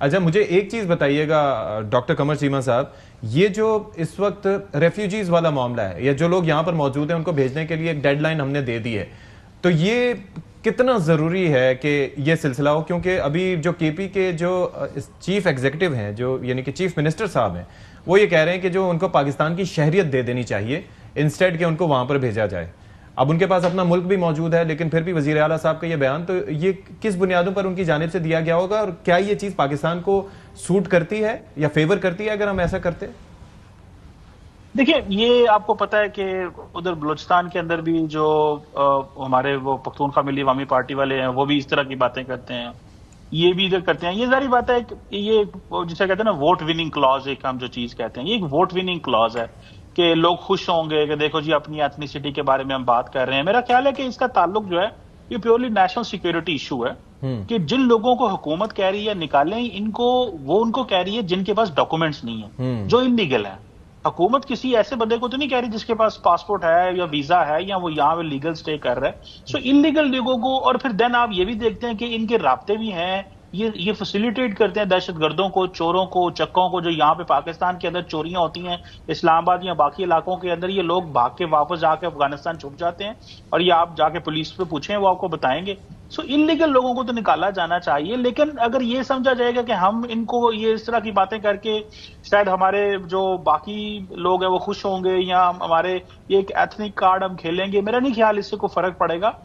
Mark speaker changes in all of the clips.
Speaker 1: अच्छा, मुझे एक चीज बताइएगा डॉक्टर कमर चीमा साहब, ये जो इस वक्त रेफ्यूजीज वाला मामला है या जो लोग यहाँ पर मौजूद हैं उनको भेजने के लिए एक डेडलाइन हमने दे दी है, तो ये कितना जरूरी है कि ये सिलसिला हो? क्योंकि अभी जो केपी के जो चीफ एग्जीक्यूटिव हैं, जो यानी कि चीफ मिनिस्टर साहब हैं, वो ये कह रहे हैं कि जो उनको पाकिस्तान की शहरियत दे देनी चाहिए इंस्टेड के उनको वहां पर भेजा जाए। अब उनके पास अपना मुल्क भी मौजूद है, लेकिन फिर भी वजीर आला साहब का ये बयान, तो ये किस बुनियादों पर उनकी जानिब से दिया गया होगा और क्या ये चीज पाकिस्तान को सूट करती है या फेवर करती है अगर हम ऐसा करते?
Speaker 2: देखिए, ये आपको पता है कि उधर बलूचिस्तान के अंदर भी जो हमारे वो पख्तूनख्वा मिली अवामी पार्टी वाले हैं, वो भी इस तरह की बातें करते हैं, ये भी इधर करते हैं। ये जारी बात है कि ये जिसे कहते हैं ना वोट विनिंग क्लॉज, एक हम जो चीज कहते हैं, ये एक वोट विनिंग क्लॉज है कि लोग खुश होंगे कि देखो जी अपनी एथनिसिटी के बारे में हम बात कर रहे हैं। मेरा ख्याल है कि इसका ताल्लुक जो है ये प्योरली नेशनल सिक्योरिटी इशू है कि जिन लोगों को हुकूमत कह रही है निकालें इनको, वो उनको कह रही है जिनके पास डॉक्यूमेंट्स नहीं है, जो इलीगल है। हुकूमत किसी ऐसे बंदे को तो नहीं कह रही जिसके पास पासपोर्ट है या वीजा है या वो यहाँ पे लीगल स्टे कर रहा है। सो इलीगल लोगों को, और फिर देन आप ये भी देखते हैं कि इनके राब्ते भी हैं, ये फैसिलिटेट करते हैं दहशतगर्दों को, चोरों को, चक्कों को, जो यहाँ पे पाकिस्तान के अंदर चोरियां होती हैं इस्लामाबाद या बाकी इलाकों के अंदर, ये लोग भाग के वापस जाके अफगानिस्तान छुप जाते हैं और ये आप जाके पुलिस पे पूछें वो आपको बताएंगे। सो इलीगल लोगों को तो निकाला जाना चाहिए, लेकिन अगर ये समझा जाएगा कि हम इनको ये इस तरह की बातें करके शायद हमारे जो बाकी लोग हैं वो खुश होंगे या हमारे ये एक एथनिक कार्ड हम खेलेंगे, मेरा नहीं ख्याल इससे कोई फर्क पड़ेगा।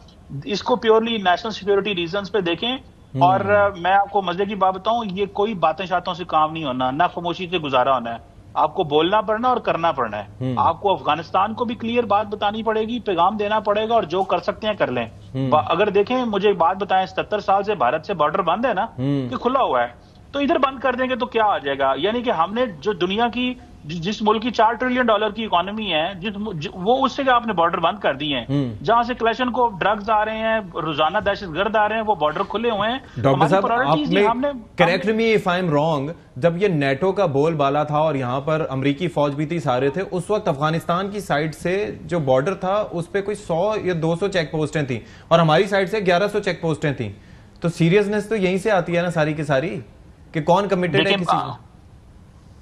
Speaker 2: इसको प्योरली नेशनल सिक्योरिटी रीजंस पे देखें। और मैं आपको मजे की बात बताऊं, ये कोई बातें शातों से काम नहीं होना, ना खामोशी से गुजारा होना है, आपको बोलना पड़ना और करना पड़ना है। आपको अफगानिस्तान को भी क्लियर बात बतानी पड़ेगी, पैगाम देना पड़ेगा और जो कर सकते हैं कर लें। अगर देखें, मुझे एक बात बताएं, 77 साल से भारत से बॉर्डर बंद है ना, कि खुला हुआ है, तो इधर बंद कर देंगे तो क्या आ जाएगा? यानी कि हमने जो दुनिया की जिस मुल्क की $4 ट्रिलियन की इकोनॉमी है, वो उससे आपने बॉर्डर बंद कर दिए हैं, जहां से क्लैशन को ड्रग्स आ रहे हैं, रोजाना दहशतगर्द आ रहे हैं, वो बॉर्डर खुले हुए हैं।
Speaker 1: डॉक्टर साहब, आपने correct me if I am wrong, जब ये नेटो का बोलबाला था और यहाँ पर अमेरिकी फौज भी थी, सारे थे, उस वक्त अफगानिस्तान की साइड से जो बॉर्डर था उस पर कोई 100 या 200 चेक पोस्टें थी और हमारी साइड से 1100 चेक पोस्टें थी। तो सीरियसनेस तो यहीं से आती है ना सारी की सारी, कि कौन कमिटेड है किसी।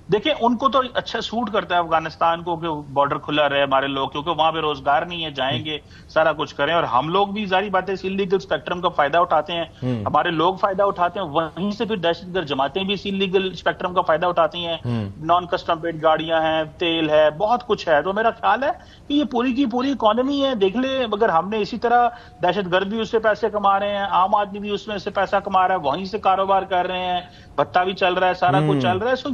Speaker 2: देखिए, उनको तो अच्छा सूट करता है अफगानिस्तान को कि बॉर्डर खुला रहे हमारे लोग, क्योंकि वहां पे रोजगार नहीं है, जाएंगे सारा कुछ करें। और हम लोग भी जारी बात है इस इलीगल स्पेक्ट्रम का फायदा उठाते हैं, हमारे लोग फायदा उठाते हैं, वहीं से फिर दहशतगर्द जमातें भी इस इलीगल स्पेक्ट्रम का फायदा उठाती हैं। नॉन कस्टम पेड गाड़ियां हैं, तेल है, बहुत कुछ है। तो मेरा ख्याल है कि ये पूरी की पूरी इकोनॉमी है। देख ले, अगर हमने इसी तरह दहशतगर्द भी उससे पैसे कमा रहे हैं, आम आदमी भी उसमें से पैसा कमा रहा है, वहीं से कारोबार कर रहे हैं, भत्ता भी चल रहा है, सारा कुछ चल रहा है। सो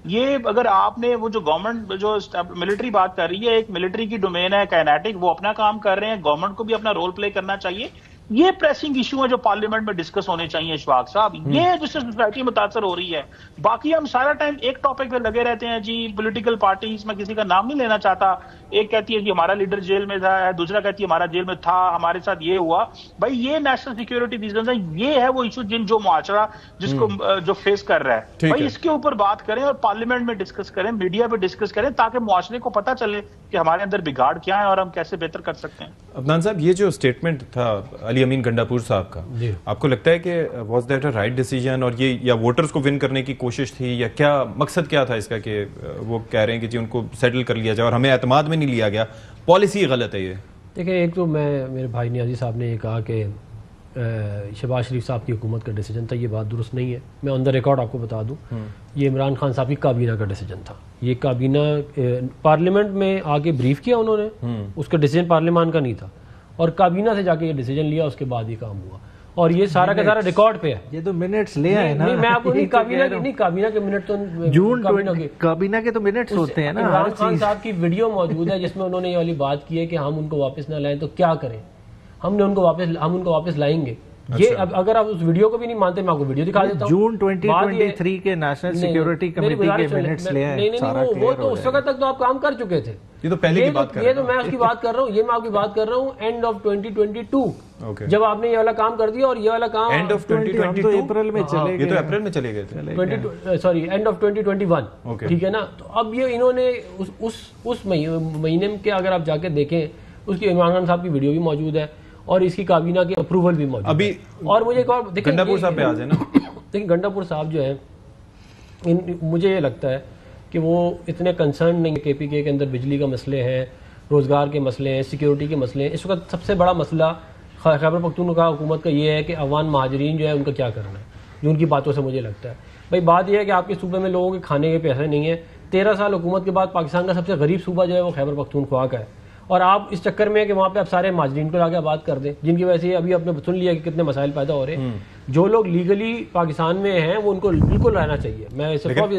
Speaker 2: ये अगर आपने वो जो गवर्नमेंट जो मिलिट्री बात कर रही है, एक मिलिट्री की डोमेन है काइनेटिक, वो अपना काम कर रहे हैं, गवर्नमेंट को भी अपना रोल प्ले करना चाहिए। ये प्रेसिंग इशू है जो पार्लियामेंट में डिस्कस होने चाहिए इशफाक साहब, ये जिससे सोसाइटी मुतासर हो रही है। बाकी हम सारा टाइम एक टॉपिक पे लगे रहते हैं जी, पॉलिटिकल पार्टीज, में किसी का नाम नहीं लेना चाहता, एक कहती है कि हमारा लीडर जेल में था, दूसरा कहती है हमारा जेल में था, हमारे साथ ये हुआ। भाई ये नेशनल सिक्योरिटी रीजन है, ये है वो इशू जो मुआशरा जिसको जो फेस कर रहा है। भाई इसके ऊपर बात करें और पार्लियामेंट में डिस्कस करें, मीडिया पे डिस्कस करें, ताकि मुआशरे को पता चले कि हमारे अंदर बिगाड़ क्या है और हम कैसे बेहतर कर सकते हैं।
Speaker 1: अदनान साहब, ये जो स्टेटमेंट था अली अमीन गंडापुर साहब का, आपको लगता है कि was that a right decision, और ये या वोटर्स को विन करने की कोशिश थी, या क्या मकसद क्या था इसका कि वो कह रहे हैं कि जी उनको सेटल कर लिया जाए और हमें एतमाद में नहीं लिया गया? पॉलिसी गलत है ये। देखिए,
Speaker 3: एक तो मेरे भाई नियाजी साहब ने ये कहा कि शहबाज शरीफ साहब की हुकूमत का डिसीजन था, ये बात दुरुस्त नहीं है। मैं ऑन द रिकॉर्ड आपको बता दूं, ये इमरान खान साहब की काबीना का डिसीजन था। ये काबीना पार्लियामेंट में आके ब्रीफ किया उन्होंने, उसका डिसीजन पार्लियामान का नहीं था, और काबीना से जाके ये डिसीजन लिया, उसके बाद ये काम हुआ, और ये सारा का सारा रिकॉर्ड पे है।
Speaker 4: ये तो मिनट्स ले आए ना।
Speaker 3: मैं आपको नहीं, काबीना के मिनट तो
Speaker 4: जून काबीना के तो मिनट्स होते हैं ना।
Speaker 3: इमरान खान साहब की वीडियो मौजूद है जिसमें उन्होंने ये वाली बात की है कि हम उनको वापस ना लाएं तो क्या करें, हम उनको वापस लाएंगे। ये अगर आप उस वीडियो को भी नहीं मानते, मैं आपको वीडियो दिखा देता हूँ।
Speaker 4: जून 2023 के नेशनल सिक्योरिटी कमेटी के मिनट्स ले आए।
Speaker 3: वो तो उस वक्त तक तो आप काम कर चुके थे।
Speaker 1: ये तो पहले की बात कर रहा हूं।
Speaker 3: ये तो मैं उसकी बात कर रहा हूँ, ये मैं आपकी बात कर रहा हूँ एंड ऑफ 2022, जब आपने ये वाला काम कर दिया। और ये वाला काम
Speaker 1: एंड ऑफ 2022
Speaker 4: अप्रैल में चले गए।
Speaker 1: ये तो अप्रैल में चले गए थे,
Speaker 3: सॉरी एंड ऑफ 2021, ठीक है ना। तो अब ये इन्होंने उस महीने के अगर आप जाके देखें, उसकी इमरान खान साहब की वीडियो भी मौजूद है और इसकी काबीना की अप्रूवल भी मौजूद
Speaker 1: अभी।
Speaker 3: और मुझे एक और
Speaker 1: गंडापुर साहब पे आ जाए ना,
Speaker 3: देखिए गंडापुर साहब जो है मुझे ये लगता है कि वो इतने कंसर्न नहीं है। KPK के अंदर बिजली का मसले हैं, रोज़गार के मसले हैं, सिक्योरिटी के मसले हैं। इस वक्त सबसे बड़ा मसला खैबर पख्तूनख्वा हुकूमत का ये है कि अवान महाजरीन जो है उनका क्या करना है, जो उनकी बातों से मुझे लगता है। भाई बात यह है कि आपके सूबे में लोगों के खाने के पैसे नहीं है। 13 साल हुकूमत के बाद पाकिस्तान का सबसे गरीब सूबा जो है वो खैबर पख्तूनख्वा का है, और आप इस चक्कर में कि वहाँ पे आप सारे माजरीन को लाके आबाद कर दें, जिनकी वजह से अभी आपने सुन लिया कि कितने मसाइल पैदा हो रहे हैं। जो लोग लीगली पाकिस्तान में हैं वो उनको बिल्कुल रहना चाहिए। मैं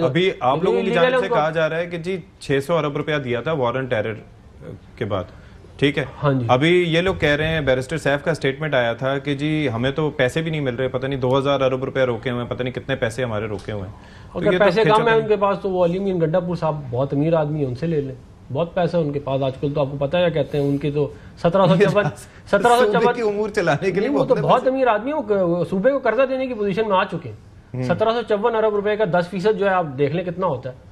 Speaker 1: अभी आप लोगों की जानिब से कहा जा रहा है कि जी 600 अरब रुपया दिया था वॉर ऑन टेरर के बाद, ठीक है।
Speaker 3: हाँ जी।
Speaker 1: अभी ये लोग कह रहे हैं, बैरिस्टर सैफ का स्टेटमेंट आया था कि जी हमें तो पैसे भी नहीं मिल रहे, पता नहीं 2000 अरब रुपया रोके हुए हैं, पता नहीं कितने पैसे हमारे रोके हुए हैं।
Speaker 3: अगर पैसे कम है उनके पास तो वो अलीमीन गंडापुर साहब बहुत अमीर आदमी है, उनसे ले लें, बहुत पैसा है उनके पास आजकल। तो आपको पता है कहते हैं उनके तो 1754
Speaker 1: की उमूर चलाने के लिए
Speaker 3: वो तो बहुत अमीर आदमी, वो सूबे को कर्जा देने की पोजीशन में आ चुके हैं। 1754 अरब रुपए का 10% जो है आप देख लें कितना होता है।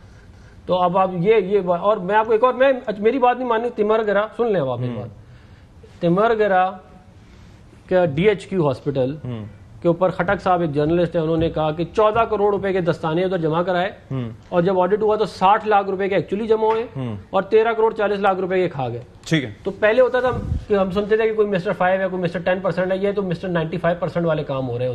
Speaker 3: तो अब आप ये और मैं आपको एक और, मैं मेरी बात नहीं मानी, तिमरगरा सुन लें आप एक बात। तिमरगरा का DHQ हॉस्पिटल के ऊपर खटक साहब एक जर्नलिस्ट है, उन्होंने कहा कि 14 करोड़ रुपए के दस्ताने उधर जमा कराए, और जब ऑडिट हुआ तो 60 लाख रुपए के एक्चुअली जमा हुए और 13 करोड़ 40 लाख रुपए के खा गए।
Speaker 1: ठीक है।
Speaker 3: तो पहले होता था कि हम सुनते थे कि कोई मिस्टर 5 है, कोई मिस्टर 10% है, ये तो मिस्टर 95% वाले काम हो रहे हैं।